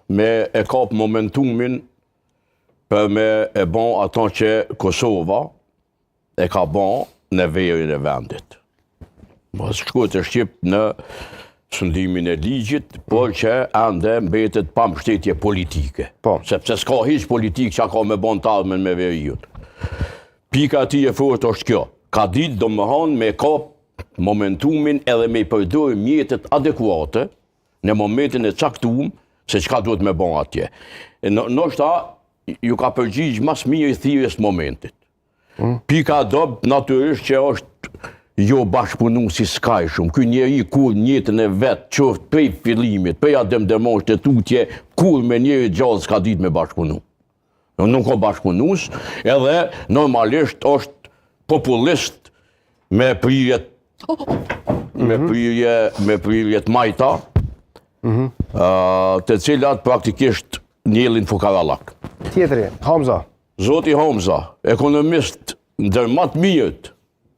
me e kap momentumin për me e bon ato që Kosova e ka bon në verin e vendit. Mos shkuet e Shqip në sundimin e ligjit, por që ende mbetet pa mbështetje politike. Sepse s'ka hiç politik që ka me bon talmen me veriun. Pika ati e fort është kjo. Ka ditë do më hanë me kap momentumin edhe me i përdojë mjetet adekuate në momentin e caktuar se çka duhet me bon atje. Ndoshta ju ka përgjigj mas mirë i thirrjes momentit. Pika dob natyrisht që është jo bashkëpunues si s'ka shumë. Ky njeri kur njëtën e vet qoftë prej fillimit, prej Ademdemosh të tutje, kur me njeri gjallë s'ka ditë me bashkëpunu. Nuk ka bashkëpunues, edhe normalisht është populist me prirjet majta, të cilat praktikisht njellin fukarallak. Tjetëri, Hamza. Zoti Hamza, ekonomist ndër më të mirët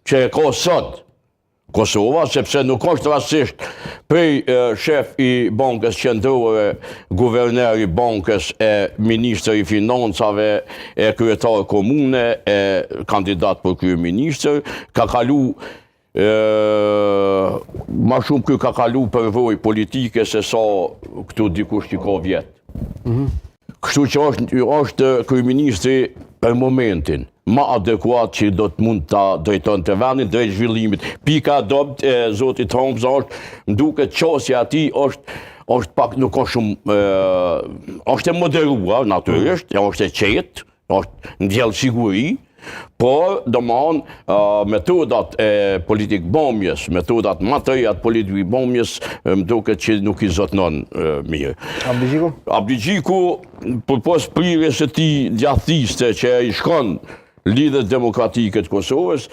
që e ka sot Kosova, sepse nuk është rastisht prej shef i bankës qendrore, guverner i bankës, e ministër i financave, e kryetar komune, e kandidat për kryeministër, ka kalu ma shumë kë ka kalu përvojë politike se sa këtu dikush që ka vjetë. Kështu që është kryeministri për momentin ma adekuat që do të mund të drejton të vendin drejt zhvillimit. Pika dobt e zotit Hamza është, më duket qasja ati është pak nuk është shumë, është e moderuar, natyrisht, është e qetë, është në djellë siguri, por do më anë metodat e politik bomjes, metodat materiat politik bomjes, më duket që nuk i zotnon mirë. Abdigjiku? Abdigjiku, për pos prirjes e ti djathiste që i shkon lidhjet demokratike të Kosovës,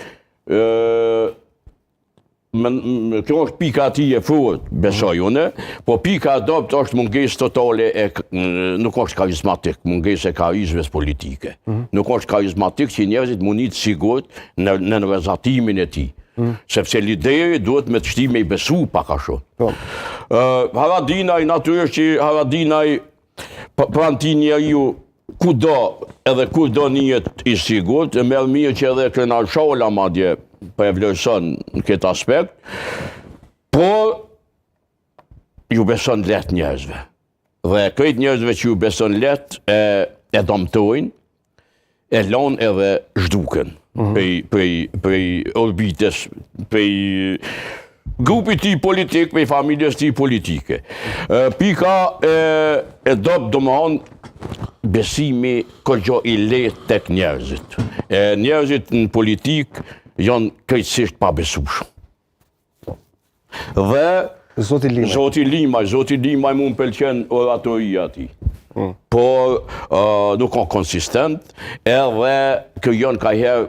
kjo është pika ati e fort, besoj une, po pika adopt është mungesë totale, nuk është karizmatik, mungesë e karizmes politike. Nuk është karizmatik që njerëzit mundit sigurt në nënrezatimin e ti. Sepse lideri duhet me të shti me i besu pak a shumë. Haradinaj, natyrisht që Haradinaj pranë ti njeriu kudo edhe kudo njët i sigurt, e merë mirë që edhe Krenar Shola madje për e vlerëson në këtë aspekt, por ju beson let njerëzve. Dhe këtë njerëzve që ju beson let e domtojnë, e lanë edhe zhduken prej orbites, prej grupit ti politik, prej familjes ti politike. Pika e dob do më hanë besimi kërgjo i letë tek njerëzit. Njerëzit në politik janë krejtësisht pa besueshëm. Dhe Zoti Limaj mu më pëlqen oratoria ati. Por nuk ka konsistent, edhe kërjon ka herë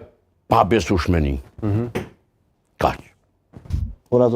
pa besueshmëni. Kaq.